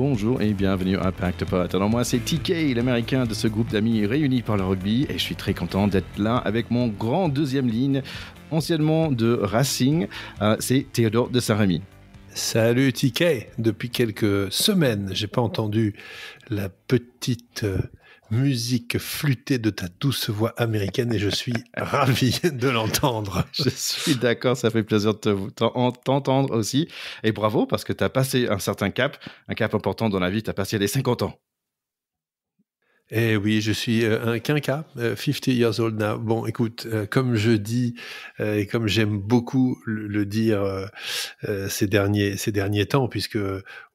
bonjour et bienvenue à Impact Pod. Alors moi c'est TK, l'américain de ce groupe d'amis réunis par le rugby et je suis très content d'être là avec mon grand deuxième ligne, anciennement de Racing, c'est Théodore de Saint-Rémy. Salut TK, depuis quelques semaines, j'ai pas entendu la petite musique flûtée de ta douce voix américaine et je suis ravi de l'entendre. Je suis d'accord, ça fait plaisir de t'entendre aussi. Et bravo parce que tu as passé un certain cap, un cap important dans la vie, tu as passé les 50 ans. Eh oui, je suis un quinca, 50 years old now. Bon, écoute, comme je dis et comme j'aime beaucoup le dire ces derniers temps, puisque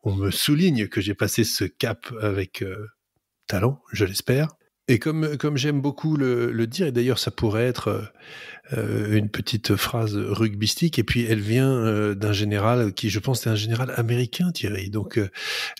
on me souligne que j'ai passé ce cap avec talent, je l'espère. Et comme j'aime beaucoup le dire, et d'ailleurs ça pourrait être une petite phrase rugbystique, et puis elle vient d'un général qui, je pense, est un général américain, Thierry. Donc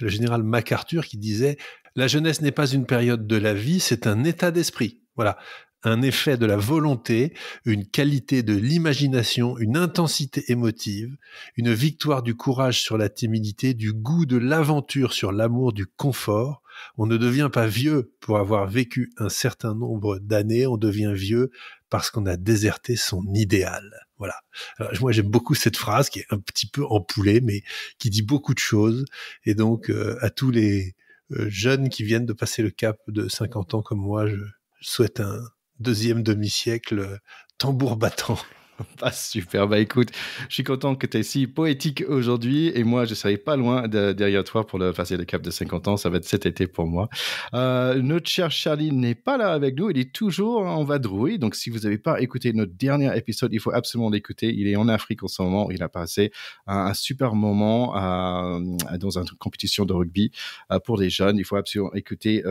le général MacArthur qui disait « La jeunesse n'est pas une période de la vie, c'est un état d'esprit ». Voilà, un effet de la volonté, une qualité de l'imagination, une intensité émotive, une victoire du courage sur la timidité, du goût de l'aventure sur l'amour du confort. On ne devient pas vieux pour avoir vécu un certain nombre d'années, on devient vieux parce qu'on a déserté son idéal. Voilà. Alors, moi, j'aime beaucoup cette phrase qui est un petit peu empoulée, mais qui dit beaucoup de choses. Et donc, à tous les jeunes qui viennent de passer le cap de 50 ans comme moi, je souhaite un deuxième demi-siècle tambour battant. Ah, super, bah écoute, je suis content que tu es si poétique aujourd'hui et moi je serai pas loin derrière toi pour passer le cap de 50 ans, ça va être cet été pour moi. Notre cher Charlie n'est pas là avec nous, il est toujours en vadrouille, donc si vous n'avez pas écouté notre dernier épisode, il faut absolument l'écouter, il est en Afrique en ce moment, il a passé un super moment dans une compétition de rugby pour les jeunes, il faut absolument écouter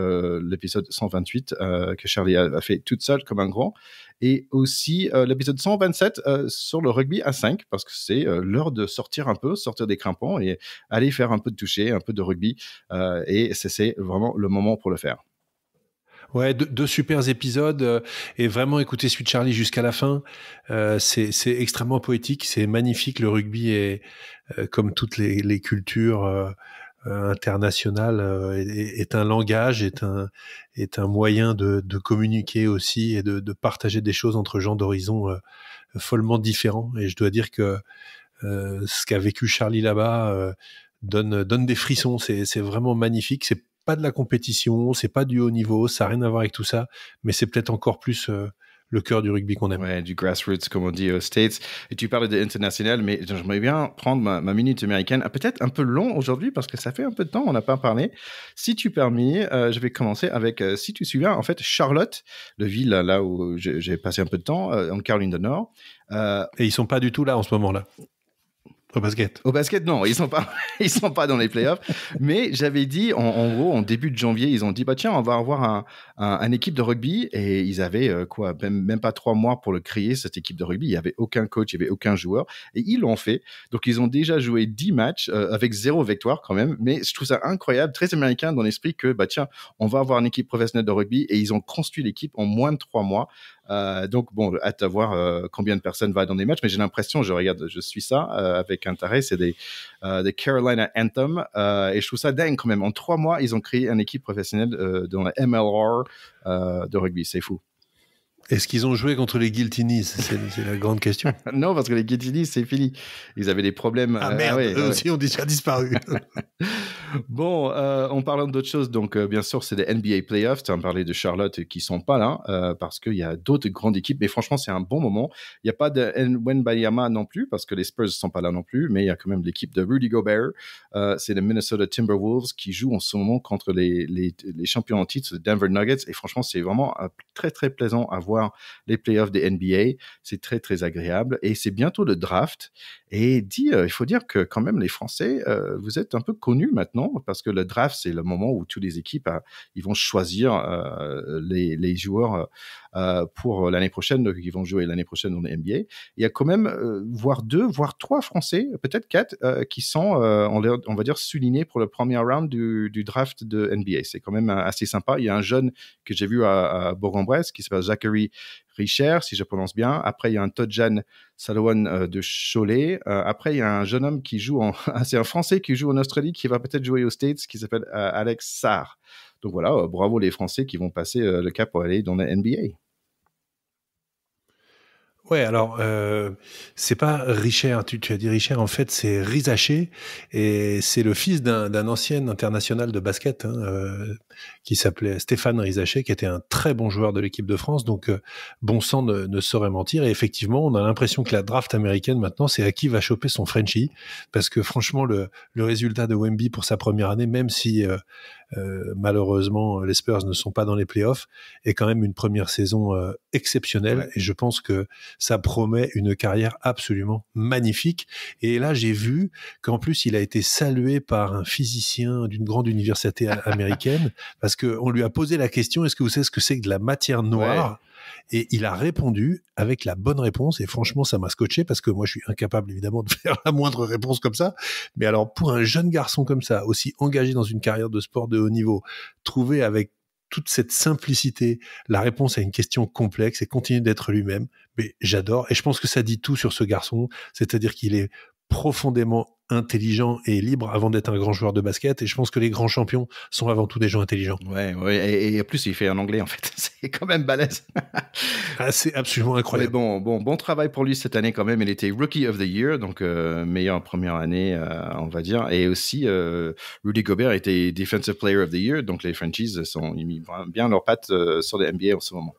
l'épisode 128 que Charlie a fait toute seule comme un grand. Et aussi l'épisode 127 sur le rugby à 5, parce que c'est l'heure de sortir un peu, sortir des crampons et aller faire un peu de toucher, un peu de rugby. Et c'est vraiment le moment pour le faire. Ouais, deux super épisodes et vraiment écouter Sweet Charlie jusqu'à la fin. C'est extrêmement poétique, c'est magnifique. Le rugby est, comme toutes les cultures internationales, est un langage, est un moyen de communiquer aussi et de partager des choses entre gens d'horizons follement différents. Et je dois dire que ce qu'a vécu Charlie là-bas donne des frissons. C'est vraiment magnifique. C'est pas de la compétition, c'est pas du haut niveau, ça n'a rien à voir avec tout ça, mais c'est peut-être encore plus le cœur du rugby qu'on aime. Ouais, du grassroots, comme on dit aux States. Et tu parlais de international, mais j'aimerais bien prendre ma minute américaine, peut-être un peu long aujourd'hui, parce que ça fait un peu de temps, on n'a pas parlé. Si tu permets, je vais commencer avec, si tu te souviens, en fait, Charlotte, le ville là où j'ai passé un peu de temps, en Caroline du Nord. Et ils sont pas du tout là en ce moment-là. Au basket. Au basket, non, ils sont pas dans les playoffs. Mais j'avais dit, en gros, en début de janvier, ils ont dit, bah tiens, on va avoir un équipe de rugby. Et ils avaient même pas 3 mois pour le créer, cette équipe de rugby. Il y avait aucun coach, il y avait aucun joueur. Et ils l'ont fait. Donc, ils ont déjà joué 10 matchs avec 0 victoire quand même. Mais je trouve ça incroyable, très américain dans l'esprit que, bah tiens, on va avoir une équipe professionnelle de rugby. Et ils ont construit l'équipe en moins de 3 mois. Donc bon, hâte de voir combien de personnes vont dans des matchs, mais j'ai l'impression, je suis ça avec intérêt, c'est des Carolina Anthem et je trouve ça dingue quand même. En 3 mois, ils ont créé une équipe professionnelle dans la MLR de rugby, c'est fou. Est-ce qu'ils ont joué contre les Guiltinis? C'est la grande question. Non, parce que les Guiltinis, c'est fini. Ils avaient des problèmes. Ah merde, eux aussi ont déjà disparu. Bon, en parlant d'autres choses, donc bien sûr, c'est des NBA Playoffs. Tu as parlé de Charlotte qui sont pas là parce qu'il y a d'autres grandes équipes. Mais franchement, c'est un bon moment. Il n'y a pas de Wembanyama non plus parce que les Spurs sont pas là non plus. Mais il y a quand même l'équipe de Rudy Gobert. C'est les Minnesota Timberwolves qui jouent en ce moment contre les champions en titre, les Denver Nuggets. Et franchement, c'est vraiment très, très plaisant à voir les playoffs des NBA. C'est très, très agréable. Et c'est bientôt le draft. Et il faut dire que quand même, les Français, vous êtes un peu connus maintenant parce que le draft, c'est le moment où toutes les équipes ils vont choisir les joueurs pour l'année prochaine, donc ils vont jouer l'année prochaine dans les NBA. Il y a quand même voire 2, voire 3 Français, peut-être 4, qui sont, on va dire, soulignés pour le premier round du draft de NBA. C'est quand même assez sympa. Il y a un jeune que j'ai vu à Bourg-en-Bresse qui s'appelle Zachary Grégory Richer, si je prononce bien. Après, il y a un Todjan Salawan de Cholet. Après, il y a un jeune homme qui joue c'est un Français qui joue en Australie, qui va peut-être jouer aux States, qui s'appelle Alex Sarr. Donc voilà, bravo les Français qui vont passer le cap pour aller dans la NBA. Ouais, alors c'est pas Richer, tu as dit Richer, en fait c'est Rizaché, et c'est le fils d'un ancien international de basket qui s'appelait Stéphane Rizaché, qui était un très bon joueur de l'équipe de France, donc bon sang ne saurait mentir, et effectivement on a l'impression que la draft américaine maintenant c'est à qui va choper son Frenchie, parce que franchement le résultat de Wemby pour sa première année, même si malheureusement les Spurs ne sont pas dans les playoffs, est quand même une première saison exceptionnelle, ouais. Et je pense que ça promet une carrière absolument magnifique. Et là, j'ai vu qu'en plus, il a été salué par un physicien d'une grande université américaine, parce qu'on lui a posé la question, est-ce que vous savez ce que c'est que de la matière noire ? Ouais. Et il a répondu avec la bonne réponse, et franchement, ça m'a scotché, parce que moi, je suis incapable, évidemment, de faire la moindre réponse comme ça. Mais alors, pour un jeune garçon comme ça, aussi engagé dans une carrière de sport de haut niveau, trouver avec toute cette simplicité la réponse à une question complexe et continuer d'être lui-même, mais j'adore. Et je pense que ça dit tout sur ce garçon, c'est-à-dire qu'il est profondément intelligent et libre avant d'être un grand joueur de basket, et je pense que les grands champions sont avant tout des gens intelligents. Ouais, et en plus il fait en anglais en fait, c'est quand même balèze. C'est absolument incroyable. Mais bon travail pour lui cette année quand même, il était Rookie of the Year, donc meilleure première année on va dire, et aussi Rudy Gobert était Defensive Player of the Year, donc les franchises ils mis bien leurs pattes sur les NBA en ce moment.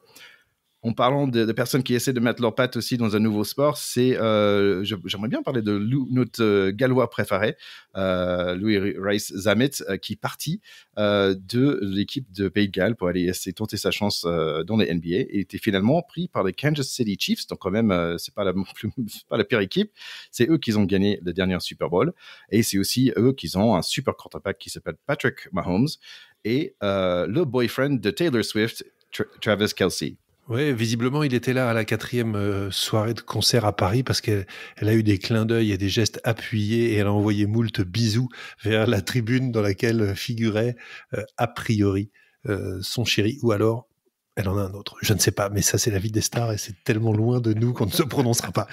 En parlant de personnes qui essaient de mettre leurs pattes aussi dans un nouveau sport, j'aimerais bien parler de notre Gallois préféré, Louis Rice-Zammit, qui est parti de l'équipe de Pays de Galles pour aller essayer de tenter sa chance dans les NBA. Il était finalement pris par les Kansas City Chiefs, donc quand même, c'est pas la pire équipe. C'est eux qui ont gagné le dernier Super Bowl, et c'est aussi eux qui ont un super quarterback qui s'appelle Patrick Mahomes, et le boyfriend de Taylor Swift, Travis Kelce. Oui, visiblement, il était là à la 4e soirée de concert à Paris, parce qu'elle a eu des clins d'œil et des gestes appuyés, et elle a envoyé moult bisous vers la tribune dans laquelle figurait a priori son chéri, ou alors elle en a un autre. Je ne sais pas, mais ça, c'est la vie des stars, et c'est tellement loin de nous qu'on ne se prononcera pas.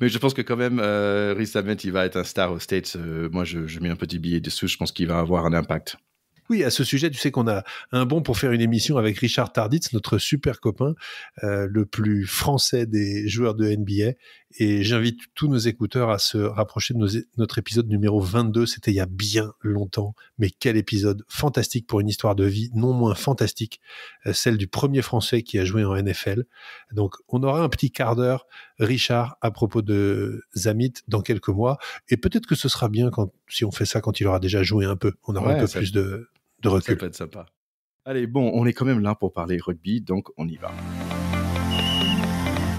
Mais je pense que quand même, Rice-Zammit, il va être un star aux States. Moi, je mets un petit billet dessous. Je pense qu'il va avoir un impact. Oui, à ce sujet, tu sais qu'on a un bon pour faire une émission avec Richard Tarditz, notre super copain, le plus français des joueurs de NBA. Et j'invite tous nos écouteurs à se rapprocher de notre épisode numéro 22. C'était il y a bien longtemps. Mais quel épisode fantastique pour une histoire de vie, non moins fantastique, celle du premier Français qui a joué en NFL. Donc, on aura un petit quart d'heure, Richard, à propos de Zammit dans quelques mois. Et peut-être que ce sera bien si on fait ça quand il aura déjà joué un peu. On aura un peu plus de recul. Ça peut être sympa. Allez, bon, on est quand même là pour parler rugby, donc on y va.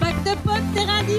Pack de potes, terrain 10.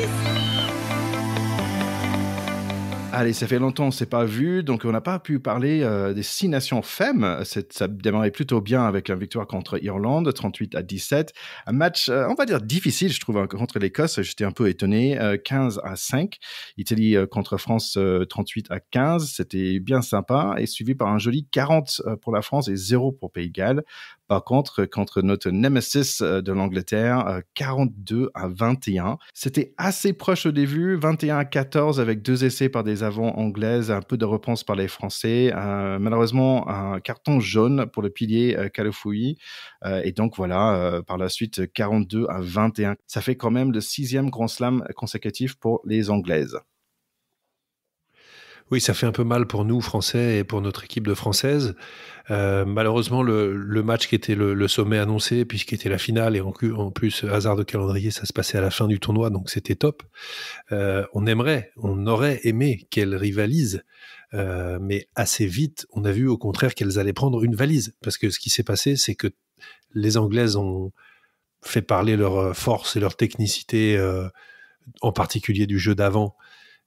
Allez, ça fait longtemps qu'on ne s'est pas vu, donc on n'a pas pu parler des 6 nations femmes. Ça démarrait plutôt bien avec une victoire contre Irlande, 38-17. Un match, on va dire, difficile, je trouve, contre l'Écosse. J'étais un peu étonné, 15-5. Italie contre France, 38-15. C'était bien sympa, et suivi par un joli 40 pour la France et 0 pour Pays de Galles. Par contre notre nemesis de l'Angleterre, 42-21. C'était assez proche au début, 21-14 avec 2 essais par des avants anglaises, un peu de réponse par les Français. Malheureusement, un carton jaune pour le pilier Kalofoui. Et donc voilà, par la suite, 42-21. Ça fait quand même le 6e Grand Slam consécutif pour les Anglaises. Oui, ça fait un peu mal pour nous, Français, et pour notre équipe de Françaises. Malheureusement, le match qui était le sommet annoncé, puisqu'il était la finale, et en plus, hasard de calendrier, ça se passait à la fin du tournoi, donc c'était top. On aurait aimé qu'elles rivalisent, mais assez vite, on a vu au contraire qu'elles allaient prendre une valise. Parce que ce qui s'est passé, c'est que les Anglaises ont fait parler leur force et leur technicité, en particulier du jeu d'avant,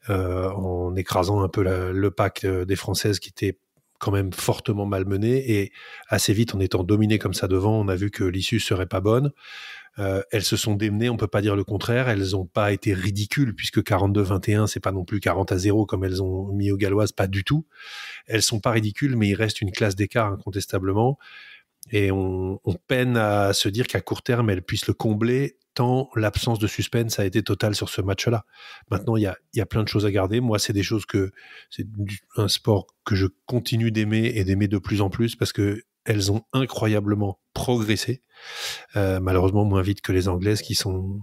en écrasant un peu le pack des Françaises qui étaient quand même fortement malmenées, et assez vite, en étant dominées comme ça devant, on a vu que l'issue serait pas bonne. Elles se sont démenées, on peut pas dire le contraire. Elles ont pas été ridicules, puisque 42-21, c'est pas non plus 40-0 comme elles ont mis aux Galloises, pas du tout. Elles sont pas ridicules, mais il reste une classe d'écart incontestablement. Et on peine à se dire qu'à court terme, elle puisse le combler, tant l'absence de suspense a été totale sur ce match-là. Maintenant, il y a plein de choses à garder. Moi, c'est un sport que je continue d'aimer et d'aimer de plus en plus parce que elles ont incroyablement progressé. Malheureusement, moins vite que les Anglaises qui sont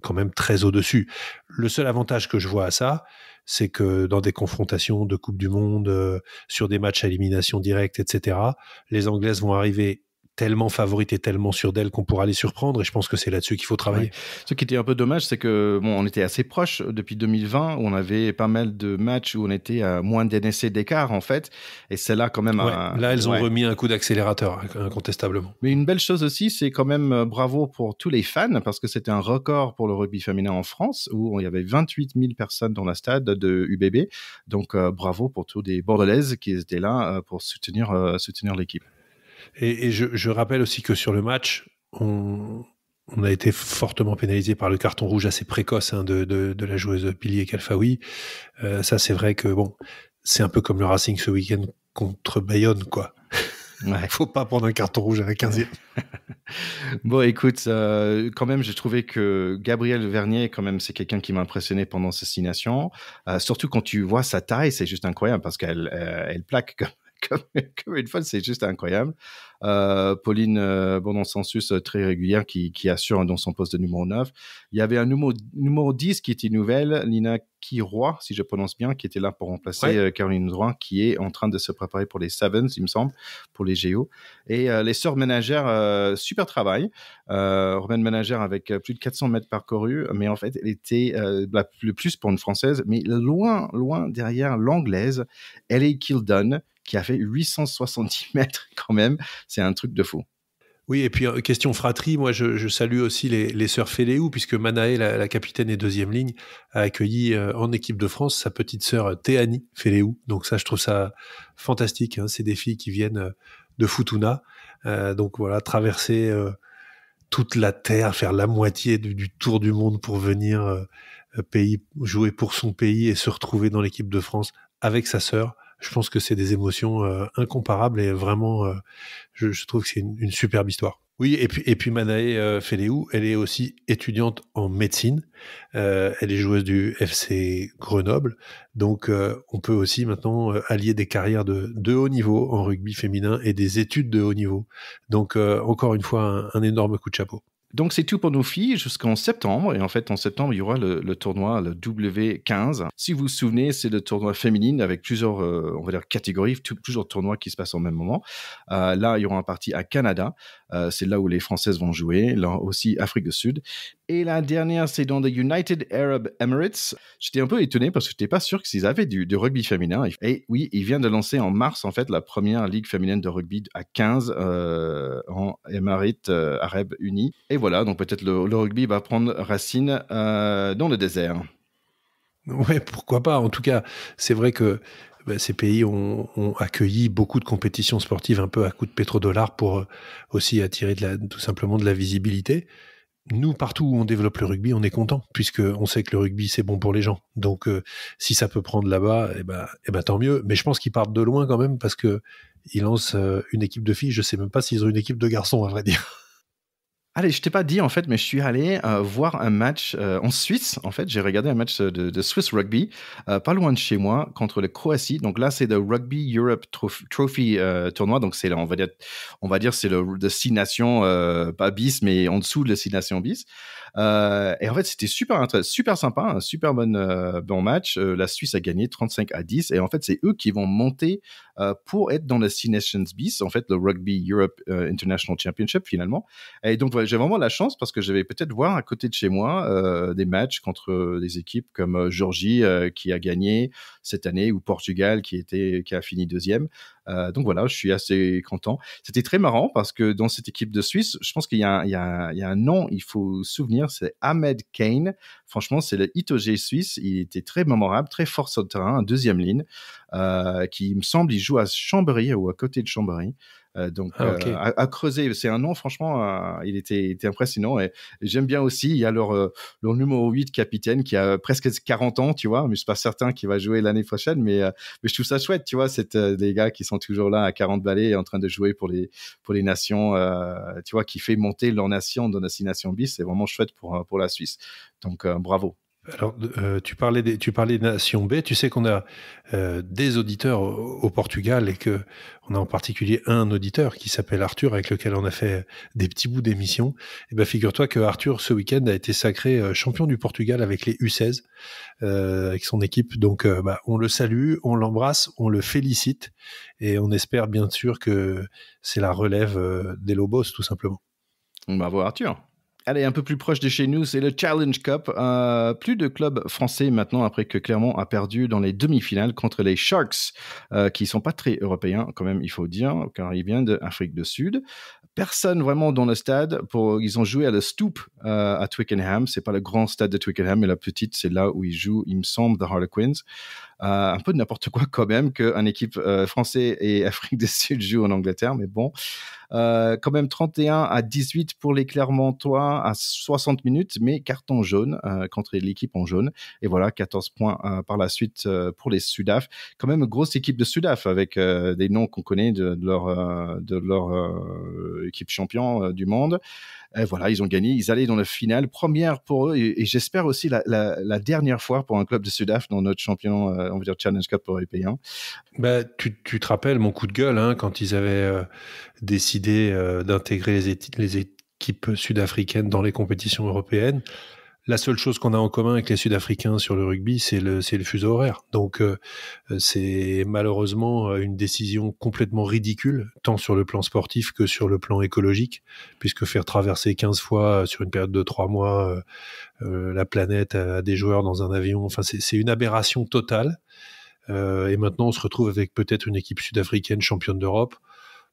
quand même très au-dessus. Le seul avantage que je vois à ça, c'est que dans des confrontations de Coupe du Monde, sur des matchs à élimination directe, etc., les Anglaises vont arriver tellement favorites et tellement sûres d'elles qu'on pourra les surprendre, et je pense que c'est là-dessus qu'il faut travailler. Ouais. Ce qui était un peu dommage, c'est que on était assez proche depuis 2020, où on avait pas mal de matchs où on était à moins d'un essai d'écart en fait, et c'est là quand même là elles ont remis un coup d'accélérateur incontestablement. Mais une belle chose aussi, c'est quand même bravo pour tous les fans, parce que c'était un record pour le rugby féminin en France, où il y avait 28 000 personnes dans la stade de UBB, donc bravo pour tous les Bordelaises qui étaient là pour soutenir l'équipe. Et je rappelle aussi que sur le match, on a été fortement pénalisé par le carton rouge assez précoce de la joueuse pilier Kalfaoui. Ça, c'est vrai que c'est un peu comme le Racing ce week-end contre Bayonne, quoi. Ouais. Faut pas prendre un carton rouge à la 15e. Bon, écoute, quand même, j'ai trouvé que Gabrielle Vernier, quand même, c'est quelqu'un qui m'a impressionné pendant ces 6 nations. Surtout quand tu vois sa taille, c'est juste incroyable parce qu'elle plaque comme une folle, c'est juste incroyable. Pauline Bonon-Sensus, très régulière, qui assure dans son poste de numéro 9. Il y avait un numéro 10 qui était nouvelle, Nina Kiroy, si je prononce bien, qui était là pour remplacer Caroline Drouin, qui est en train de se préparer pour les Sevens, il me semble, pour les JO. Et les sœurs ménagères, super travail. Romaine Ménagère avec plus de 400 mètres parcourus, mais en fait, elle était le plus pour une Française, mais loin derrière l'Anglaise, Ellie Kildon, qui a fait 870 mètres quand même. C'est un truc de fou. Oui, et puis question fratrie, moi je salue aussi les sœurs Féléou, puisque Manaë, la capitaine et deuxième ligne, a accueilli en équipe de France sa petite sœur Théanie Féléou. Donc ça, je trouve ça fantastique. Hein. C'est des filles qui viennent de Futuna. Donc voilà, traverser toute la terre, faire la moitié du tour du monde pour venir jouer pour son pays et se retrouver dans l'équipe de France avec sa sœur. Je pense que c'est des émotions incomparables et vraiment, je trouve que c'est une superbe histoire. Oui, et puis Manaë Féléou, elle est aussi étudiante en médecine. Elle est joueuse du FC Grenoble. Donc, on peut aussi maintenant allier des carrières de haut niveau en rugby féminin et des études de haut niveau. Donc, encore une fois, un énorme coup de chapeau. Donc, c'est tout pour nos filles jusqu'en septembre. Et en fait, en septembre, il y aura le tournoi, le W15. Si vous vous souvenez, c'est le tournoi féminine avec plusieurs, on va dire, catégories, plusieurs tournois qui se passent au même moment. Là, il y aura un parti à Canada. C'est là où les Françaises vont jouer. Là aussi, Afrique du Sud. Et la dernière, c'est dans les United Arab Emirates. J'étais un peu étonné parce que je n'étais pas sûr qu'ils avaient du rugby féminin. Et oui, ils viennent de lancer en mars, en fait, la première ligue féminine de rugby à 15 en Émirats Arabes Unis. Et voilà, donc peut-être le rugby va prendre racine dans le désert. Ouais, pourquoi pas. En tout cas, c'est vrai que ces pays ont accueilli beaucoup de compétitions sportives un peu à coup de pétrodollars pour aussi attirer tout simplement de la visibilité. Nous, partout où on développe le rugby, on est content, puisqu'on sait que le rugby, c'est bon pour les gens. Donc, si ça peut prendre là-bas, tant mieux. Mais je pense qu'ils partent de loin quand même, parce qu'ils lancent une équipe de filles. Je sais même pas s'ils ont une équipe de garçons, à vrai dire. Allez, je t'ai pas dit en fait, mais je suis allé voir un match en Suisse. En fait, j'ai regardé un match de Swiss Rugby, pas loin de chez moi, contre la Croatie. Donc là, c'est le Rugby Europe Trophy tournoi. Donc c'est, on va dire, c'est le 6 nations, pas bis, mais en dessous de le 6 nations bis. Et en fait, c'était super sympa, un super bon match. La Suisse a gagné 35-10. Et en fait, c'est eux qui vont monter pour être dans le 6 Nations bis, en fait, le Rugby Europe International Championship finalement. Et donc, j'ai vraiment la chance parce que je vais peut-être voir à côté de chez moi des matchs contre des équipes comme Géorgie qui a gagné cette année, ou Portugal qui a fini deuxième. Donc voilà, je suis assez content. C'était très marrant parce que dans cette équipe de Suisse, je pense qu'il y a un nom, il faut se souvenir, c'est Ahmed Kane. franchement, c'est le Itoje suisse. Il était très mémorable, très fort sur le terrain, en deuxième ligne, qui, il me semble, il joue à Chambéry ou à côté de Chambéry. Ok. À creuser, c'est un nom, franchement, il était impressionnant. Et j'aime bien aussi, il y a leur numéro 8 capitaine qui a presque 40 ans, tu vois, mais je suis pas certain qu'il va jouer l'année prochaine, mais je trouve ça chouette, tu vois, des gars qui sont toujours là à 40 balais en train de jouer pour les nations, tu vois, qui fait monter leur nation dans la 6 nations bis, c'est vraiment chouette pour la Suisse. Donc, bravo. Alors, tu parlais des nations B. Tu sais qu'on a des auditeurs au Portugal et que on a en particulier un auditeur qui s'appelle Arthur, avec lequel on a fait des petits bouts d'émissions. Et ben, figure-toi que Arthur, ce week-end, a été sacré champion du Portugal avec les U16, avec son équipe. Donc, on le salue, on l'embrasse, on le félicite et on espère bien sûr que c'est la relève des Lobos, tout simplement. Bravo, Arthur. Allez, un peu plus proche de chez nous, c'est le Challenge Cup. Plus de clubs français maintenant, après que Clermont a perdu dans les demi-finales contre les Sharks, qui sont pas très européens, quand même, il faut dire, car ils viennent d'Afrique du Sud. Personne vraiment dans le stade. Ils ont joué à la Stoop à Twickenham. C'est pas le grand stade de Twickenham, mais la petite, c'est là où ils jouent, il me semble, The Harlequins. Un peu de n'importe quoi quand même qu'une équipe française et Afrique du Sud joue en Angleterre, mais bon. Quand même 31-18 pour les Clermontois à 60 minutes, mais carton jaune contre l'équipe en jaune. Et voilà, 14 points par la suite pour les Sudaf. Quand même une grosse équipe de Sudaf avec des noms qu'on connaît de leur équipe champion du monde. Et voilà, ils ont gagné, ils allaient dans la finale, première pour eux, et j'espère aussi la dernière fois pour un club de Sudaf dans notre champion, on va dire Challenge Cup européen. Bah, tu te rappelles mon coup de gueule quand ils avaient décidé d'intégrer les équipes sud-africaines dans les compétitions européennes. La seule chose qu'on a en commun avec les Sud-Africains sur le rugby, c'est le fuseau horaire. Donc, c'est malheureusement une décision complètement ridicule, tant sur le plan sportif que sur le plan écologique, puisque faire traverser 15 fois sur une période de 3 mois la planète à des joueurs dans un avion, enfin, c'est une aberration totale. Et maintenant, on se retrouve avec peut-être une équipe sud-africaine championne d'Europe.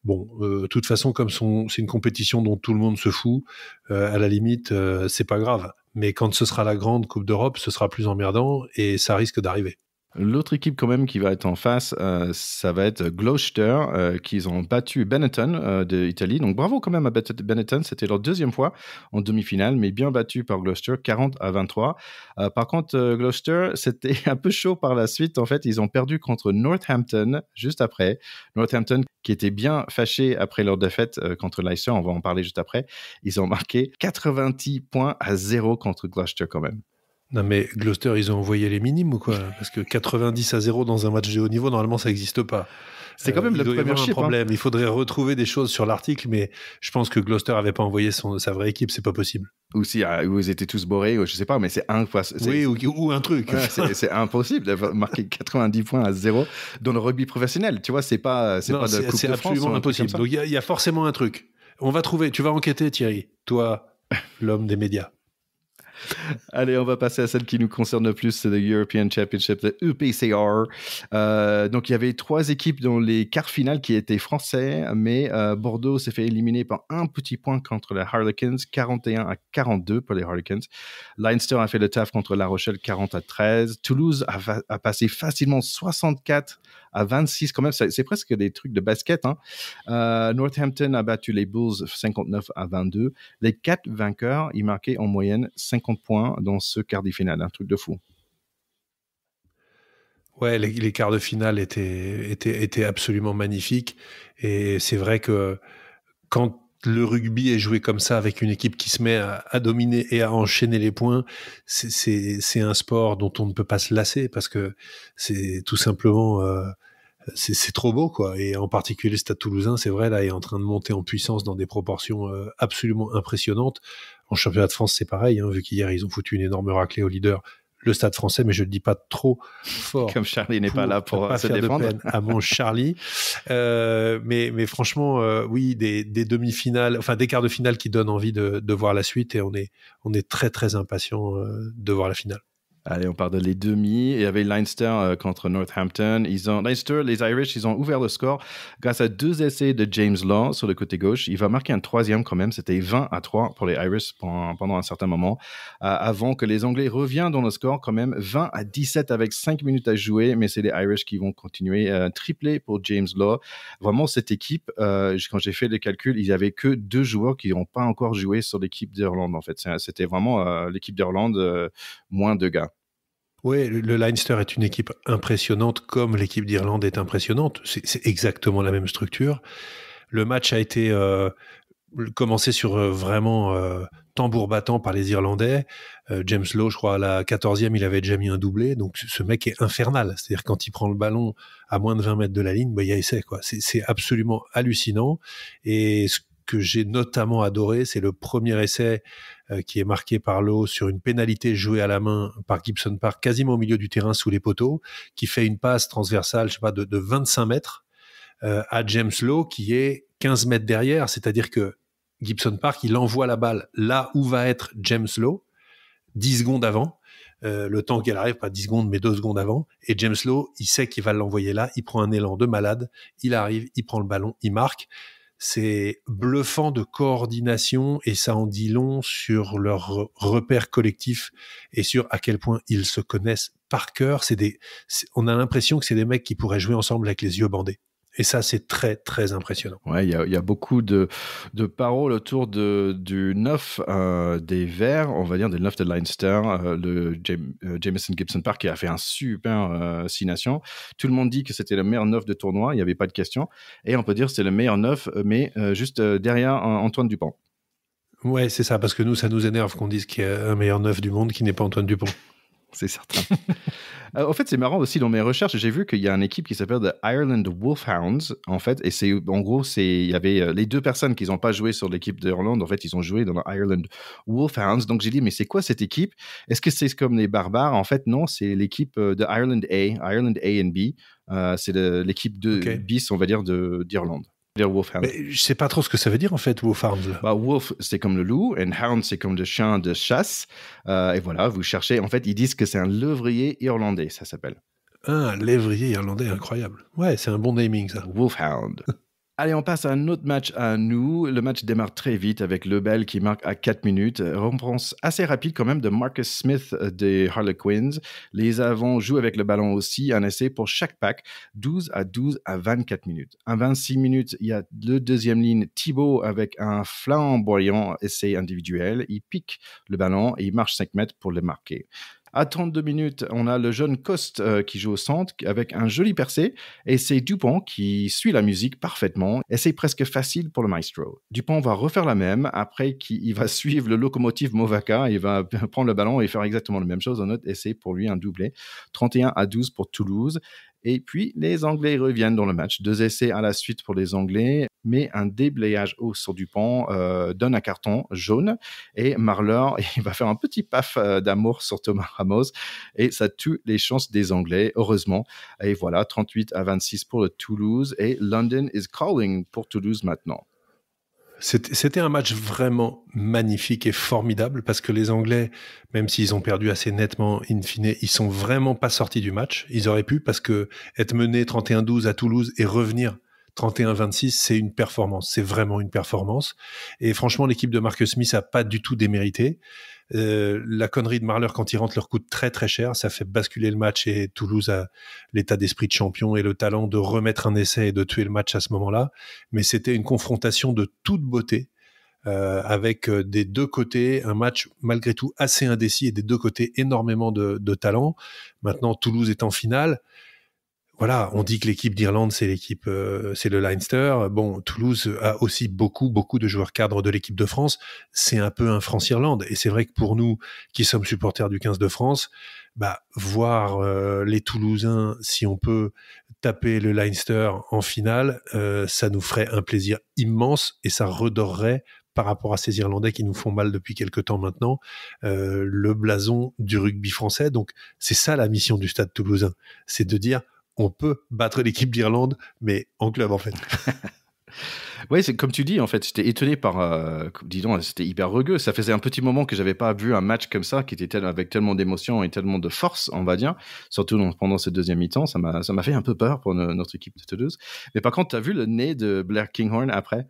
Bon, de toute façon, comme c'est une compétition dont tout le monde se fout, à la limite, c'est pas grave. Mais quand ce sera la grande Coupe d'Europe, ce sera plus emmerdant et ça risque d'arriver. L'autre équipe quand même qui va être en face, ça va être Gloucester, qui ont battu Benetton de Italie. Donc bravo quand même à Benetton, c'était leur deuxième fois en demi-finale, mais bien battu par Gloucester, 40-23. Par contre, Gloucester, c'était un peu chaud par la suite. En fait, ils ont perdu contre Northampton juste après. Northampton qui était bien fâché après leur défaite contre Leicester, on va en parler juste après. Ils ont marqué 90-0 contre Gloucester quand même. Non mais Gloucester, ils ont envoyé les minimes ou quoi? Parce que 90-0 dans un match de haut niveau, normalement, ça n'existe pas. C'est quand même le premier chiffre. Problème. Il faudrait retrouver des choses sur l'article, mais je pense que Gloucester n'avait pas envoyé sa vraie équipe, c'est pas possible. Ou si ils étaient tous borés, je sais pas, mais c'est un fois. Oui, ou un truc. Ouais, c'est impossible d'avoir marqué 90-0 dans le rugby professionnel. Tu vois, c'est pas de Coupe de France. C'est absolument impossible. Donc il y a forcément un truc. On va trouver. Tu vas enquêter, Thierry. Toi, l'homme des médias. Allez, on va passer à celle qui nous concerne le plus, c'est le European Championship, le EPCR. Donc, il y avait 3 équipes dans les quarts finales qui étaient français, mais Bordeaux s'est fait éliminer par un petit point contre les Harlequins, 41-42 pour les Harlequins. Leinster a fait le taf contre La Rochelle, 40-13. Toulouse a passé facilement 64-26, quand même, c'est presque des trucs de basket. Northampton a battu les Bulls 59-22. Les 4 vainqueurs, ils marquaient en moyenne 50 points dans ce quart de finale, un truc de fou. Ouais, les quarts de finale étaient absolument magnifiques. Et c'est vrai que quand le rugby est joué comme ça, avec une équipe qui se met à dominer et à enchaîner les points, c'est un sport dont on ne peut pas se lasser, parce que c'est tout simplement... c'est trop beau, quoi. Et en particulier le Stade Toulousain, c'est vrai, là, est en train de monter en puissance dans des proportions absolument impressionnantes. En championnat de France, c'est pareil, vu qu'hier ils ont foutu une énorme raclée au leader, le Stade Français, mais je le dis pas trop fort. Comme Charlie n'est pas là pour pas se faire défendre. de peine à mon Charlie. Mais franchement, oui, des demi-finales, enfin des quarts de finale qui donnent envie de voir la suite, et on est très très impatient de voir la finale. Allez, on part de les demi. Il y avait Leinster contre Northampton. Leinster, les Irish, ils ont ouvert le score grâce à 2 essais de James Law sur le côté gauche. Il va marquer un troisième quand même. C'était 20-3 pour les Irish pendant un certain moment. Avant que les Anglais reviennent dans le score quand même. 20-17 avec 5 minutes à jouer. Mais c'est les Irish qui vont continuer. Triplé pour James Law. Vraiment, cette équipe, quand j'ai fait les calculs, il n'y avait que 2 joueurs qui n'ont pas encore joué sur l'équipe d'Irlande. En fait, c'était vraiment l'équipe d'Irlande, moins 2 gars. Oui, le Leinster est une équipe impressionnante, comme l'équipe d'Irlande est impressionnante. C'est exactement la même structure. Le match a été commencé sur vraiment tambour battant par les Irlandais. James Lowe, je crois, à la 14e, il avait déjà mis un doublé. Donc, ce mec est infernal. C'est-à-dire, quand il prend le ballon à moins de 20 mètres de la ligne, il y a essai, quoi. C'est absolument hallucinant. Et ce que j'ai notamment adoré, c'est le premier essai qui est marqué par Lowe sur une pénalité jouée à la main par Gibson Park, quasiment au milieu du terrain sous les poteaux, qui fait une passe transversale, je sais pas, de 25 mètres à James Lowe, qui est 15 mètres derrière. C'est-à-dire que Gibson Park, il envoie la balle là où va être James Lowe, 10 secondes avant, le temps qu'elle arrive, pas 10 secondes, mais 2 secondes avant. Et James Lowe, il sait qu'il va l'envoyer là, il prend un élan de malade, il arrive, il prend le ballon, il marque. C'est bluffant de coordination et ça en dit long sur leur repère collectif et sur à quel point ils se connaissent par cœur. On a l'impression que c'est des mecs qui pourraient jouer ensemble avec les yeux bandés. Et ça, c'est très, très impressionnant. Ouais, il y a beaucoup de paroles autour du 9 des Verts, on va dire, des 9 de Leinster, le Jamison Gibson Park qui a fait un super 6 nations. Tout le monde dit que c'était le meilleur 9 de tournoi, il n'y avait pas de question. Et on peut dire que c'est le meilleur 9, mais juste derrière Antoine Dupont. Ouais, c'est ça, parce que nous, ça nous énerve qu'on dise qu'il y a un meilleur 9 du monde qui n'est pas Antoine Dupont. C'est certain. En fait, c'est marrant aussi dans mes recherches, j'ai vu qu'il y a une équipe qui s'appelle The Ireland Wolfhounds, en fait, et c'est en gros, il y avait les 2 personnes qui n'ont pas joué sur l'équipe d'Irlande, en fait, ils ont joué dans la Ireland Wolfhounds. Donc j'ai dit, mais c'est quoi cette équipe? Est-ce que c'est comme les barbares? En fait, non, c'est l'équipe de Ireland A and B. C'est l'équipe de bis, on va dire, d'Irlande. Mais je sais pas trop ce que ça veut dire en fait, Wolfhounds. Bah, wolf, c'est comme le loup, et hound, c'est comme le chien de chasse. Et voilà, vous cherchez. En fait, ils disent que c'est un lévrier irlandais, ça s'appelle. Un lévrier irlandais, incroyable. Ouais, c'est un bon naming, ça. Wolfhound. Allez, on passe à un autre match à nous. Le match démarre très vite avec Lebel qui marque à 4 minutes. Réponse assez rapide quand même de Marcus Smith des Harlequins. Les avants jouent avec le ballon aussi. Un essai pour chaque pack. 12 à 24 minutes. À 26 minutes, il y a le deuxième ligne Thibaut avec un flamboyant essai individuel. Il pique le ballon et il marche 5 mètres pour le marquer. À 32 minutes, on a le jeune Coste qui joue au centre avec un joli percé et c'est Dupont qui suit la musique parfaitement et c'est presque facile pour le maestro. Dupont va refaire la même, après il va suivre le locomotive Movaca, il va prendre le ballon et faire exactement la même chose. Un autre essai pour lui, un doublé. 31-12 pour Toulouse. Et puis, les Anglais reviennent dans le match. 2 essais à la suite pour les Anglais, mais un déblayage haut sur Dupont donne un carton jaune. Et Marler, il va faire un petit paf d'amour sur Thomas Ramos. Et ça tue les chances des Anglais, heureusement. Et voilà, 38-26 pour le Toulouse. Et London is calling pour Toulouse maintenant. C'était un match vraiment magnifique et formidable parce que les Anglais, même s'ils ont perdu assez nettement in fine, ils sont vraiment pas sortis du match. Ils auraient pu parce que être mené 31-12 à Toulouse et revenir 31-26, c'est une performance. C'est vraiment une performance. Et franchement, l'équipe de Marcus Smith a pas du tout démérité. La connerie de Marler quand il rentre leur coûte très très cher, ça fait basculer le match et Toulouse a l'état d'esprit de champion et le talent de remettre un essai et de tuer le match à ce moment-là. Mais c'était une confrontation de toute beauté avec des 2 côtés un match malgré tout assez indécis et des 2 côtés énormément de talent. Maintenant Toulouse est en finale. Voilà, on dit que l'équipe d'Irlande, c'est le Leinster. Bon, Toulouse a aussi beaucoup de joueurs cadres de l'équipe de France. C'est un peu un France-Irlande. Et c'est vrai que pour nous, qui sommes supporters du 15 de France, voir les Toulousains, si on peut taper le Leinster en finale, ça nous ferait un plaisir immense et ça redorerait par rapport à ces Irlandais qui nous font mal depuis quelque temps maintenant, le blason du rugby français. Donc, c'est ça la mission du Stade Toulousain. C'est de dire, on peut battre l'équipe d'Irlande, mais en club, en fait. Ouais, c'est comme tu dis, en fait, j'étais étonné par, dis donc, c'était hyper rugueux. Ça faisait un petit moment que j'avais pas vu un match comme ça, qui était avec tellement d'émotion et tellement de force, on va dire. Surtout pendant ce deuxième mi-temps, ça m'a fait un peu peur pour notre équipe de Toulouse. Mais par contre, tu as vu le nez de Blair Kinghorn après?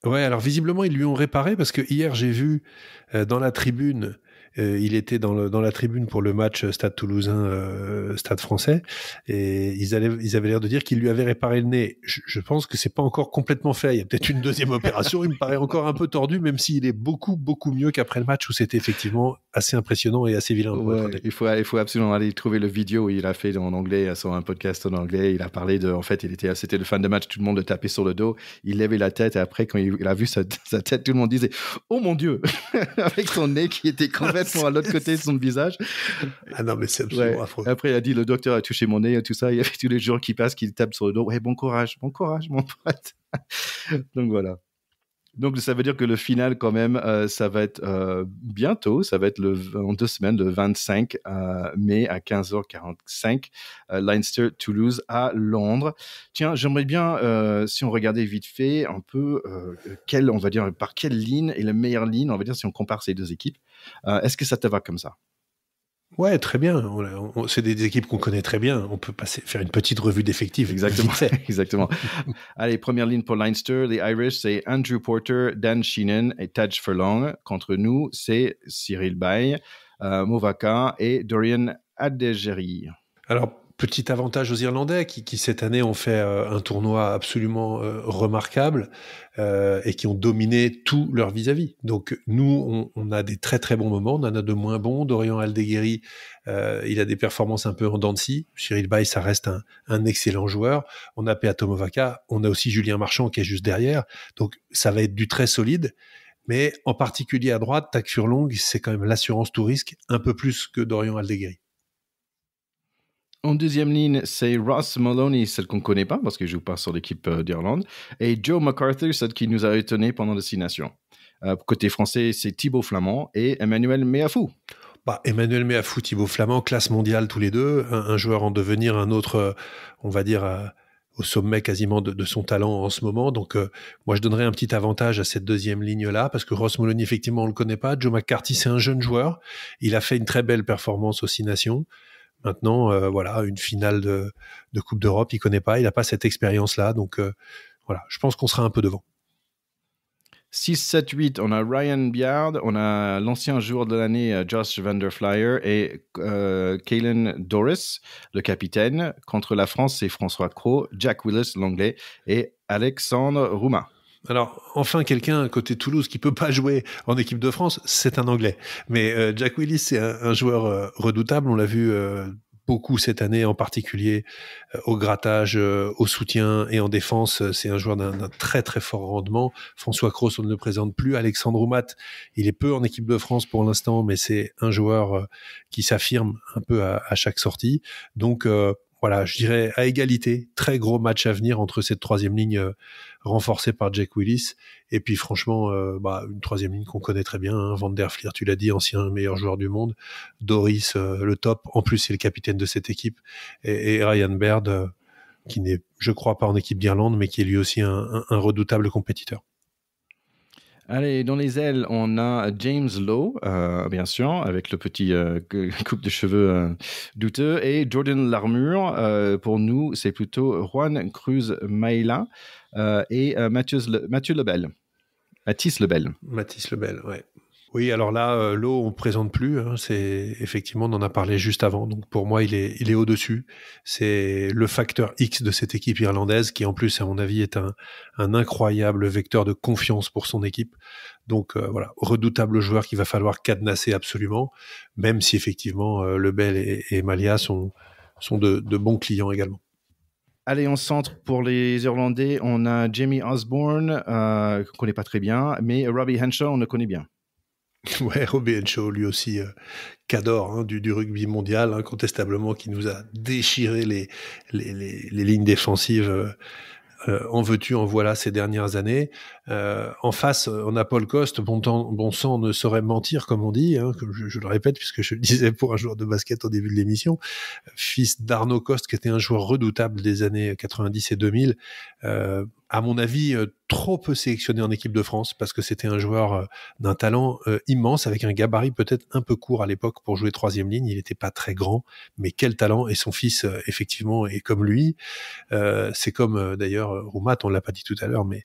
Ouais, alors visiblement, ils lui ont réparé parce que hier, j'ai vu dans la tribune, il était dans la tribune pour le match Stade Toulousain, Stade Français, et ils avaient l'air de dire qu'ils lui avaient réparé le nez. Je pense que c'est pas encore complètement fait. Il y a peut-être une deuxième opération. Il me paraît encore un peu tordu, même s'il est beaucoup, beaucoup mieux qu'après le match où c'était effectivement assez impressionnant et assez vilain. Pour être honnête. Il faut absolument aller trouver le vidéo où il a fait en anglais, sur un podcast en anglais. Il a parlé en fait, c'était le fan de match, tout le monde le tapait sur le dos. Il levait la tête et après, quand il a vu sa tête, tout le monde disait oh mon Dieu, avec son nez qui était complètement à l'autre côté de son visage. Ah non, mais c'est absolument affreux. Après, il a dit le docteur a touché mon nez et tout ça. Il y avait tous les gens qui passent, qui tapent sur le dos. Ouais, bon courage, mon pote. Donc voilà. Donc, ça veut dire que le final, quand même, ça va être bientôt. Ça va être en 2 semaines, le 25 mai à 15h45, Leinster-Toulouse à Londres. Tiens, j'aimerais bien, si on regardait vite fait un peu, on va dire, par quelle ligne est la meilleure ligne, on va dire, si on compare ces deux équipes. Est-ce que ça te va comme ça? Ouais, très bien. C'est des équipes qu'on connaît très bien. On peut faire une petite revue d'effectifs. Exactement. Exactement. Allez, première ligne pour Leinster, les Irish, c'est Andrew Porter, Dan Sheehan et Taj Furlong. Contre nous, c'est Cyril Baille, Movaka et Dorian Adegeri. Alors, petit avantage aux Irlandais qui cette année ont fait un tournoi absolument remarquable et qui ont dominé tout leur vis-à-vis. Donc nous, on a des très très bons moments, on en a de moins bons. Dorian Aldeguerri, il a des performances un peu en dents de scie. Cyril Baille, ça reste un excellent joueur. On a Peato Movaka, on a aussi Julien Marchand qui est juste derrière. Donc ça va être du très solide. Mais en particulier à droite, Tadhg Furlong, c'est quand même l'assurance tout risque, un peu plus que Dorian Aldeguerri. En deuxième ligne, c'est Ross Maloney, celle qu'on ne connaît pas parce qu'il ne joue pas sur l'équipe d'Irlande, et Joe MacArthur, celle qui nous a étonnés pendant les 6 Nations. Côté français, c'est Thibaut Flamand et Emmanuel Meafou. Emmanuel Meafou, Thibaut Flamand, classe mondiale tous les deux, un joueur en devenir, un autre, on va dire, au sommet quasiment de son talent en ce moment. Donc, moi, je donnerais un petit avantage à cette deuxième ligne-là, parce que Ross Maloney, effectivement, on ne le connaît pas. Joe McCarthy, c'est un jeune joueur. Il a fait une très belle performance aux 6 Nations. Maintenant, voilà, une finale de Coupe d'Europe, il connaît pas, il n'a pas cette expérience-là. Donc, voilà, je pense qu'on sera un peu devant. 6, 7, 8, on a Ryan Biard, on a l'ancien joueur de l'année Josh Van der Flyer et Caelan Doris, le capitaine. Contre la France, c'est François Cros, Jack Willis, l'anglais, et Alexandre Rouma. Alors, enfin, quelqu'un côté Toulouse qui peut pas jouer en équipe de France, c'est un Anglais. Mais Jack Willis, c'est un joueur redoutable. On l'a vu beaucoup cette année, en particulier au grattage, au soutien et en défense. C'est un joueur d'un très très fort rendement. François Cros, on ne le présente plus. Alexandre Roumat, il est peu en équipe de France pour l'instant, mais c'est un joueur qui s'affirme un peu à chaque sortie. Donc voilà, je dirais à égalité, très gros match à venir entre cette troisième ligne renforcée par Jack Willis et puis franchement une troisième ligne qu'on connaît très bien, Van der Flier, tu l'as dit, ancien meilleur joueur du monde, Doris le top, en plus c'est le capitaine de cette équipe, et Ryan Baird qui n'est, je crois, pas en équipe d'Irlande mais qui est lui aussi un redoutable compétiteur. Allez, dans les ailes, on a James Lowe, bien sûr, avec le petit coupe de cheveux douteux, et Jordan Larmure. Pour nous, c'est plutôt Juan Cruz Maïla et Mathis Lebel. Mathis Lebel, ouais. Oui, alors là, Lowe, on ne présente plus. C'est effectivement, on en a parlé juste avant. Donc pour moi, il est au-dessus. C'est le facteur X de cette équipe irlandaise, qui en plus, à mon avis, est un incroyable vecteur de confiance pour son équipe. Donc voilà, redoutable joueur qu'il va falloir cadenasser absolument, même si effectivement Lebel et Malia sont de bons clients également. Allez, en centre pour les Irlandais, on a Jamie Osborne, qu'on ne connaît pas très bien, mais Robbie Henshaw, on le connaît bien. Ouais, Robbie Henshaw, lui aussi, cadre du rugby mondial, incontestablement, qui nous a déchiré les lignes défensives. En veux-tu, en voilà ces dernières années. En face, on a Paul Coste, bon sang ne saurait mentir, comme on dit, comme je le répète, puisque je le disais pour un joueur de basket au début de l'émission, fils d'Arnaud Coste, qui était un joueur redoutable des années 90 et 2000, à mon avis, trop peu sélectionné en équipe de France parce que c'était un joueur d'un talent immense avec un gabarit peut-être un peu court à l'époque pour jouer troisième ligne. Il n'était pas très grand, mais quel talent. Et son fils, effectivement, est comme lui. C'est comme d'ailleurs Roumat, on l'a pas dit tout à l'heure, mais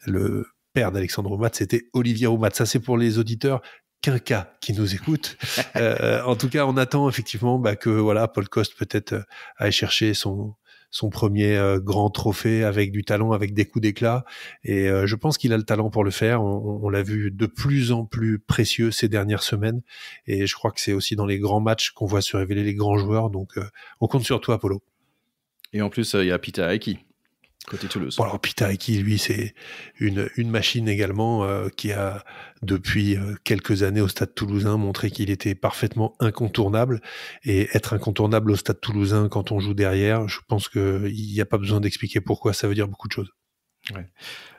le père d'Alexandre Roumat, c'était Olivier Roumat. Ça, c'est pour les auditeurs quinquas qui nous écoutent. En tout cas, on attend effectivement que voilà, Paul Coste peut-être aille chercher son premier grand trophée avec du talent, avec des coups d'éclat. Et je pense qu'il a le talent pour le faire. On l'a vu de plus en plus précieux ces dernières semaines. Et je crois que c'est aussi dans les grands matchs qu'on voit se révéler les grands joueurs. Donc, on compte sur toi, Polo. Et en plus, il y a Peter Aiki, côté Toulouse. Bon, alors Peter Aiki, lui, c'est une machine également qui a, depuis quelques années au Stade Toulousain, montré qu'il était parfaitement incontournable. Et être incontournable au Stade Toulousain quand on joue derrière, je pense qu'il n'y a pas besoin d'expliquer pourquoi, ça veut dire beaucoup de choses. Ouais.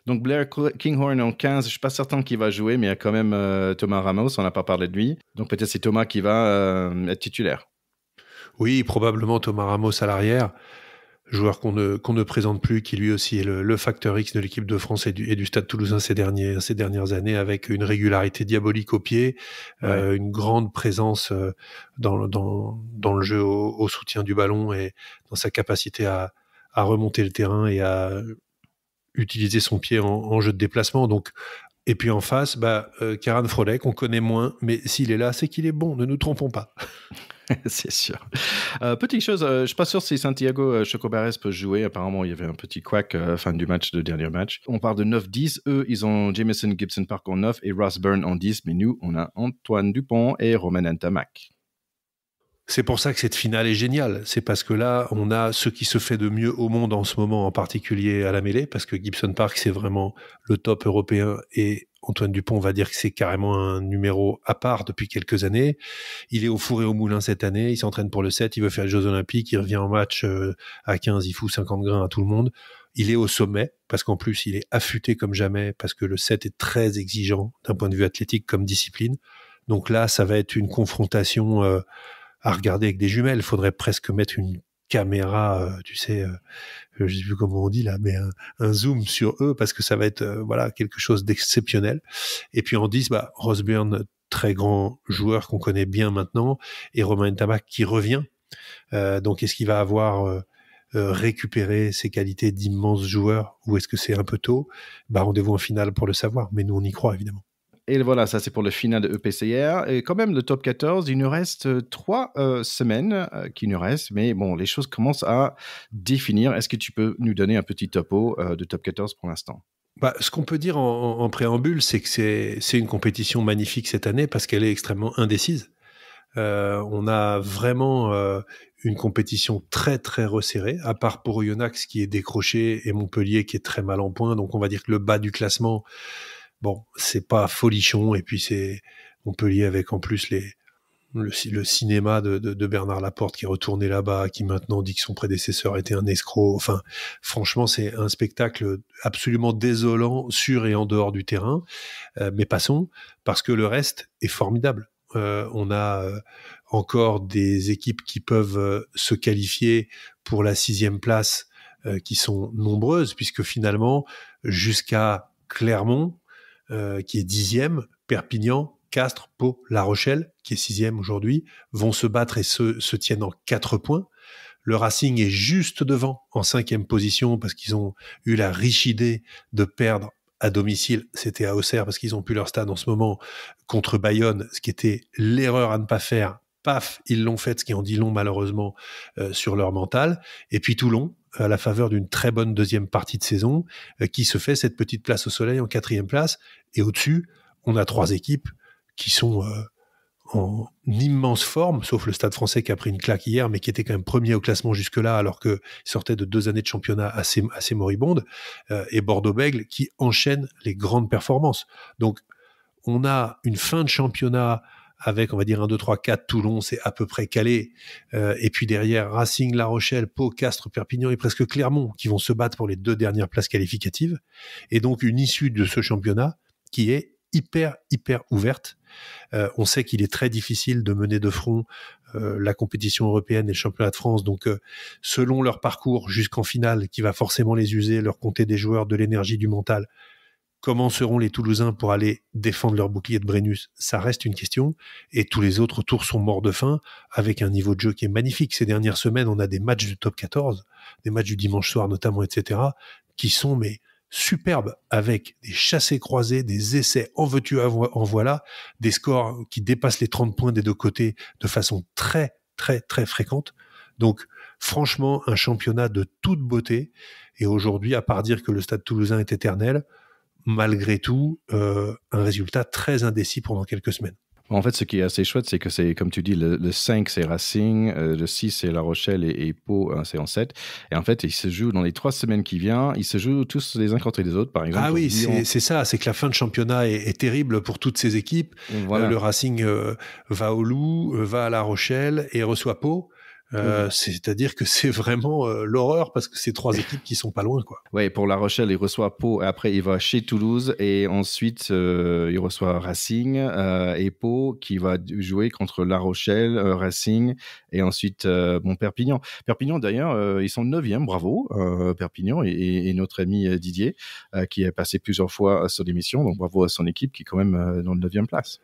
Donc Blair Kinghorn en 15, je suis pas certain qu'il va jouer, mais il y a quand même Thomas Ramos, on n'a pas parlé de lui. Donc peut-être c'est Thomas qui va être titulaire. Oui, probablement Thomas Ramos à l'arrière. Joueur qu'on ne présente plus, qui lui aussi est le facteur X de l'équipe de France et du Stade Toulousain ces dernières années, avec une régularité diabolique au pied, une grande présence dans le jeu au soutien du ballon et dans sa capacité à remonter le terrain et à utiliser son pied en jeu de déplacement. Donc, et puis en face, Karan Frolek, on connaît moins, mais s'il est là, c'est qu'il est bon, ne nous trompons pas. C'est sûr. Petite chose, je suis pas sûr si Santiago Chocobares peut jouer. Apparemment, il y avait un petit couac fin du match, de dernier match. On parle de 9-10. Eux, ils ont Jamison Gibson Park en 9 et Ross Byrne en 10. Mais nous, on a Antoine Dupont et Romain Ntamak. C'est pour ça que cette finale est géniale. C'est parce que là, on a ce qui se fait de mieux au monde en ce moment, en particulier à la mêlée, parce que Gibson Park, c'est vraiment le top européen et Antoine Dupont va dire que c'est carrément un numéro à part depuis quelques années. Il est au four et au moulin cette année, il s'entraîne pour le 7, il veut faire les Jeux Olympiques, il revient en match à 15, il fout 50 grains à tout le monde. Il est au sommet, parce qu'en plus, il est affûté comme jamais, parce que le 7 est très exigeant d'un point de vue athlétique comme discipline. Donc là, ça va être une confrontation à regarder avec des jumelles. Il faudrait presque mettre une caméra, je sais plus comment on dit là, mais un zoom sur eux parce que ça va être quelque chose d'exceptionnel. Et puis en 10, Ross Byrne, très grand joueur qu'on connaît bien maintenant, et Romain Ntamak qui revient. Donc est-ce qu'il va avoir récupéré ses qualités d'immense joueur ou est-ce que c'est un peu tôt? Rendez-vous en finale pour le savoir, mais nous on y croit évidemment. Et voilà, ça c'est pour le final de EPCR. Et quand même, le top 14, il nous reste 3 semaines qui nous restent. Mais bon, les choses commencent à définir. Est-ce que tu peux nous donner un petit topo de top 14 pour l'instant? Ce qu'on peut dire en préambule, c'est que c'est une compétition magnifique cette année parce qu'elle est extrêmement indécise. On a vraiment une compétition très très resserrée, à part pour Oyonnax qui est décroché et Montpellier qui est très mal en point. Donc on va dire que le bas du classement, c'est pas folichon, et puis c'est Montpellier avec en plus le cinéma de Bernard Laporte qui est retourné là-bas, qui maintenant dit que son prédécesseur était un escroc. Enfin, franchement, c'est un spectacle absolument désolant sur et en dehors du terrain. Mais passons, parce que le reste est formidable. On a encore des équipes qui peuvent se qualifier pour la 6e place, qui sont nombreuses, puisque finalement, jusqu'à Clermont, qui est 10e, Perpignan, Castres, Pau, La Rochelle, qui est 6e aujourd'hui, vont se battre et se tiennent en 4 points. Le Racing est juste devant, en 5e position, parce qu'ils ont eu la riche idée de perdre à domicile, c'était à Auxerre, parce qu'ils ont plus leur stade en ce moment, contre Bayonne, ce qui était l'erreur à ne pas faire. Paf, ils l'ont fait, ce qui en dit long malheureusement sur leur mental. Et puis Toulon, à la faveur d'une très bonne deuxième partie de saison, qui se fait cette petite place au soleil en 4e place. Et au-dessus, on a 3 équipes qui sont en immense forme, sauf le Stade Français qui a pris une claque hier, mais qui était quand même premier au classement jusque-là, alors qu'il sortait de 2 années de championnat assez moribondes, et Bordeaux-Bègles qui enchaîne les grandes performances. Donc, on a une fin de championnat avec, on va dire, 1, 2, 3, 4, Toulon, c'est à peu près calé. Et puis derrière, Racing, La Rochelle, Pau, Castres, Perpignan et presque Clermont, qui vont se battre pour les 2 dernières places qualificatives. Et donc, une issue de ce championnat qui est hyper ouverte. On sait qu'il est très difficile de mener de front la compétition européenne et le championnat de France. Donc, selon leur parcours jusqu'en finale, qui va forcément les user, leur compter des joueurs, de l'énergie, du mental, comment seront les Toulousains pour aller défendre leur bouclier de Brennus? Ça reste une question. Et tous les autres tours sont morts de faim, avec un niveau de jeu qui est magnifique. Ces dernières semaines, on a des matchs du top 14, des matchs du dimanche soir notamment, etc., qui sont superbes, avec des chassés-croisés, des essais en veux-tu, en voilà, des scores qui dépassent les 30 points des deux côtés de façon très, très, très fréquente. Donc, franchement, un championnat de toute beauté. Et aujourd'hui, à part dire que le Stade Toulousain est éternel, malgré tout, un résultat très indécis pendant quelques semaines. En fait, ce qui est assez chouette, c'est que c'est, comme tu dis, le 5, c'est Racing, le 6, c'est La Rochelle et Pau, c'est en 7. Et en fait, ils se jouent dans les 3 semaines qui viennent, ils se jouent tous les uns contre les autres, par exemple. Ah oui, c'est ça, c'est que la fin de championnat est terrible pour toutes ces équipes. Voilà. Le Racing va au Loup, va à La Rochelle et reçoit Pau. C'est-à-dire que c'est vraiment l'horreur parce que c'est 3 équipes qui sont pas loin, quoi. Ouais, pour La Rochelle, il reçoit Pau, et après il va chez Toulouse et ensuite il reçoit Racing et Pau qui va jouer contre La Rochelle, Racing et ensuite Perpignan. Perpignan d'ailleurs, ils sont 9e, bravo Perpignan et notre ami Didier qui est passé plusieurs fois sur l'émission, donc bravo à son équipe qui est quand même dans le 9e place.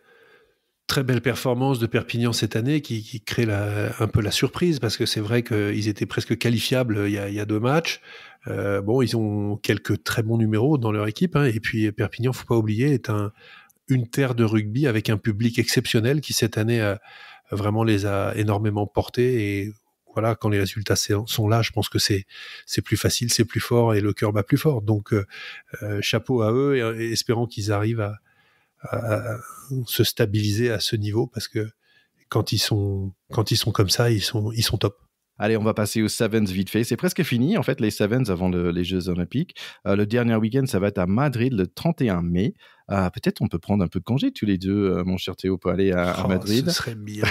Très belle performance de Perpignan cette année qui crée un peu la surprise parce que c'est vrai qu'ils étaient presque qualifiables il y a 2 matchs. Ils ont quelques très bons numéros dans leur équipe, hein, et puis Perpignan, faut pas oublier, est une terre de rugby avec un public exceptionnel qui cette année vraiment les a énormément portés. Et voilà, quand les résultats sont là, je pense que c'est plus facile, c'est plus fort et le cœur bat plus fort. Donc chapeau à eux et espérons qu'ils arrivent à se stabiliser à ce niveau parce que quand ils sont comme ça, ils sont top. Allez, on va passer aux Sevens vite fait. C'est presque fini, en fait, les Sevens avant les Jeux Olympiques. Le dernier week-end, ça va être à Madrid le 31 mai. Peut-être on peut prendre un peu de congé tous les deux, mon cher Théo, pour aller à Madrid. Ce serait bien.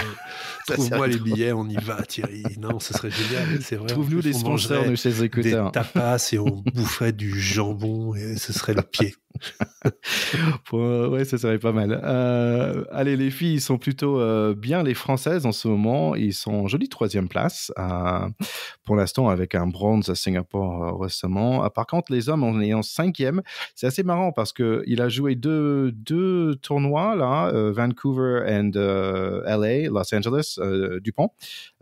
Trouve-moi les billets, on y va, Thierry. Non, ce serait génial, c'est vrai. Trouve-nous des sponsors, nous, chez les écouteurs. Des tapas et on boufferait du jambon et ce serait le pied. Ouais, ça serait pas mal. Allez, les filles, ils sont plutôt bien, les Françaises en ce moment. Ils sont en jolie 3e place pour l'instant avec un bronze à Singapour récemment. Par contre, les hommes, on est en 5e. C'est assez marrant parce qu'il a joué deux tournois, là, Vancouver et LA, Los Angeles, Dupont.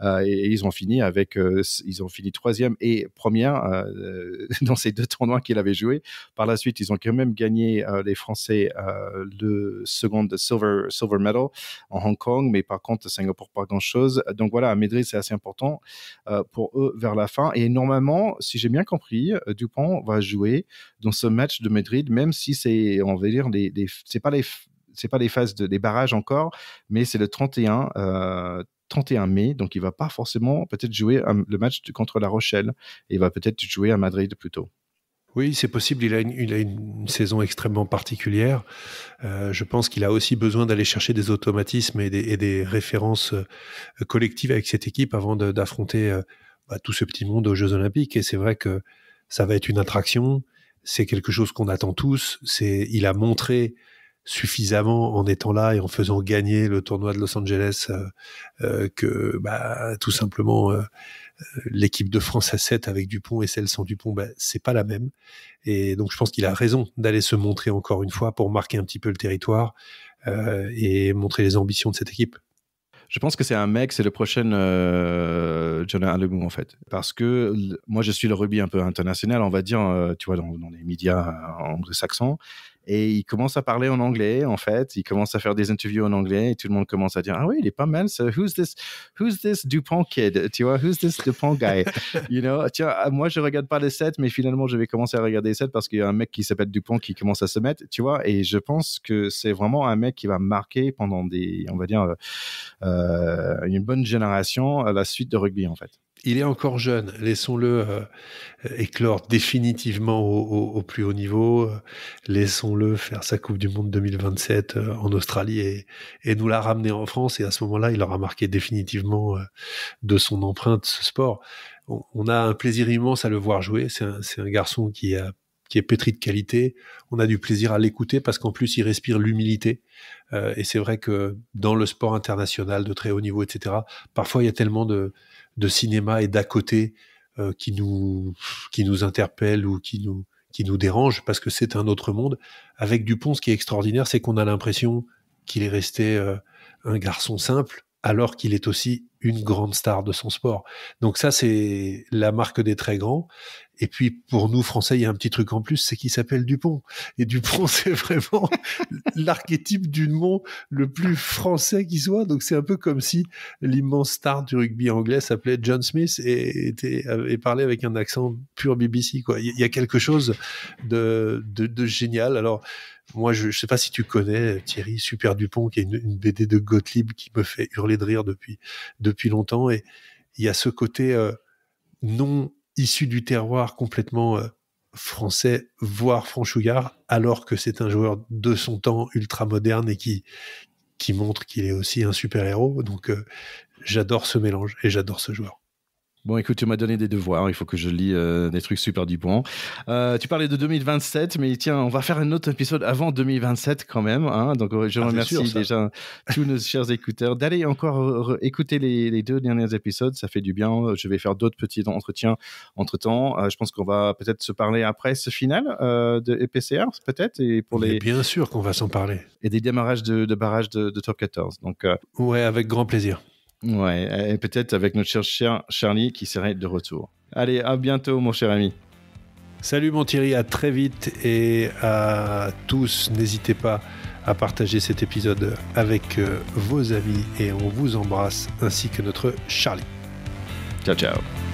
Et ils ont fini ils ont fini 3e et 1e dans ces 2 tournois qu'il avait joué. Par la suite, ils ont quand même gagné les Français le second silver medal en Hong Kong, mais par contre Singapour pas grand chose. Donc voilà, à Madrid c'est assez important pour eux vers la fin. Et normalement, si j'ai bien compris, Dupont va jouer dans ce match de Madrid, même si c'est, on va dire, c'est pas les phases des barrages encore, mais c'est le 31 mai, donc il va pas forcément peut-être jouer le match contre La Rochelle. Il va peut-être jouer à Madrid plutôt. Oui, c'est possible. Il a une saison extrêmement particulière. Je pense qu'il a aussi besoin d'aller chercher des automatismes et des références collectives avec cette équipe avant d'affronter tout ce petit monde aux Jeux Olympiques. Et c'est vrai que ça va être une attraction. C'est quelque chose qu'on attend tous. Il a montré suffisamment en étant là et en faisant gagner le tournoi de Los Angeles que tout simplement l'équipe de France à 7 avec Dupont et celle sans Dupont, c'est pas la même. Et donc je pense qu'il a raison d'aller se montrer encore une fois pour marquer un petit peu le territoire et montrer les ambitions de cette équipe. Je pense que c'est le prochain Jonah Alemu, en fait. Parce que moi, je suis le rugby un peu international, on va dire, tu vois, dans les médias anglo-saxons. Et il commence à parler en anglais, en fait. Il commence à faire des interviews en anglais et tout le monde commence à dire, ah oui, il est pas mal, ça. Who's this Dupont kid? Tu vois, who's this Dupont guy? You know, tiens, moi, je regarde pas les 7, mais finalement, je vais commencer à regarder les 7 parce qu'il y a un mec qui s'appelle Dupont qui commence à se mettre, tu vois. Et je pense que c'est vraiment un mec qui va marquer pendant on va dire, une bonne génération à la suite de rugby, en fait. Il est encore jeune, laissons-le éclore définitivement au plus haut niveau, laissons-le faire sa Coupe du Monde 2027 en Australie et nous la ramener en France, et à ce moment-là, il aura marqué définitivement de son empreinte ce sport. On a un plaisir immense à le voir jouer, c'est un garçon qui a qui est pétri de qualité. On a du plaisir à l'écouter parce qu'en plus, il respire l'humilité. Et c'est vrai que dans le sport international de très haut niveau, etc., parfois, il y a tellement de cinéma et d'à côté qui nous interpellent ou qui nous dérangent parce que c'est un autre monde. Avec Dupont, ce qui est extraordinaire, c'est qu'on a l'impression qu'il est resté un garçon simple, alors qu'il est aussi une grande star de son sport. Donc ça, c'est la marque des très grands. Et puis, pour nous, Français, il y a un petit truc en plus, c'est qu'il s'appelle Dupont. Et Dupont, c'est vraiment l'archétype du nom le plus français qui soit. Donc, c'est un peu comme si l'immense star du rugby anglais s'appelait John Smith et parlait avec un accent pur BBC, quoi. Il y a quelque chose de génial. Alors, moi, je sais pas si tu connais Thierry Super Dupont, qui est une BD de Gottlieb qui me fait hurler de rire depuis longtemps. Et il y a ce côté non issu du terroir complètement français, voire franchouillard, alors que c'est un joueur de son temps ultra moderne et qui montre qu'il est aussi un super-héros. Donc, j'adore ce mélange et j'adore ce joueur. Bon, écoute, tu m'as donné des devoirs. Il faut que je lis des trucs super Dupont. Tu parlais de 2027, mais tiens, on va faire un autre épisode avant 2027 quand même. Hein. Donc, je remercie déjà tous nos chers écouteurs d'aller encore écouter les 2 derniers épisodes. Ça fait du bien. Je vais faire d'autres petits entretiens entre-temps. Je pense qu'on va peut-être se parler après ce final de EPCR, peut-être. Et pour mais bien sûr qu'on va s'en parler. Et des démarrages de barrages de Top 14. Donc, ouais, avec grand plaisir. Ouais, et peut-être avec notre cher Charlie qui serait de retour. Allez, à bientôt, mon cher ami. Salut, mon Thierry, à très vite. Et à tous, n'hésitez pas à partager cet épisode avec vos amis et on vous embrasse, ainsi que notre Charlie. Ciao, ciao.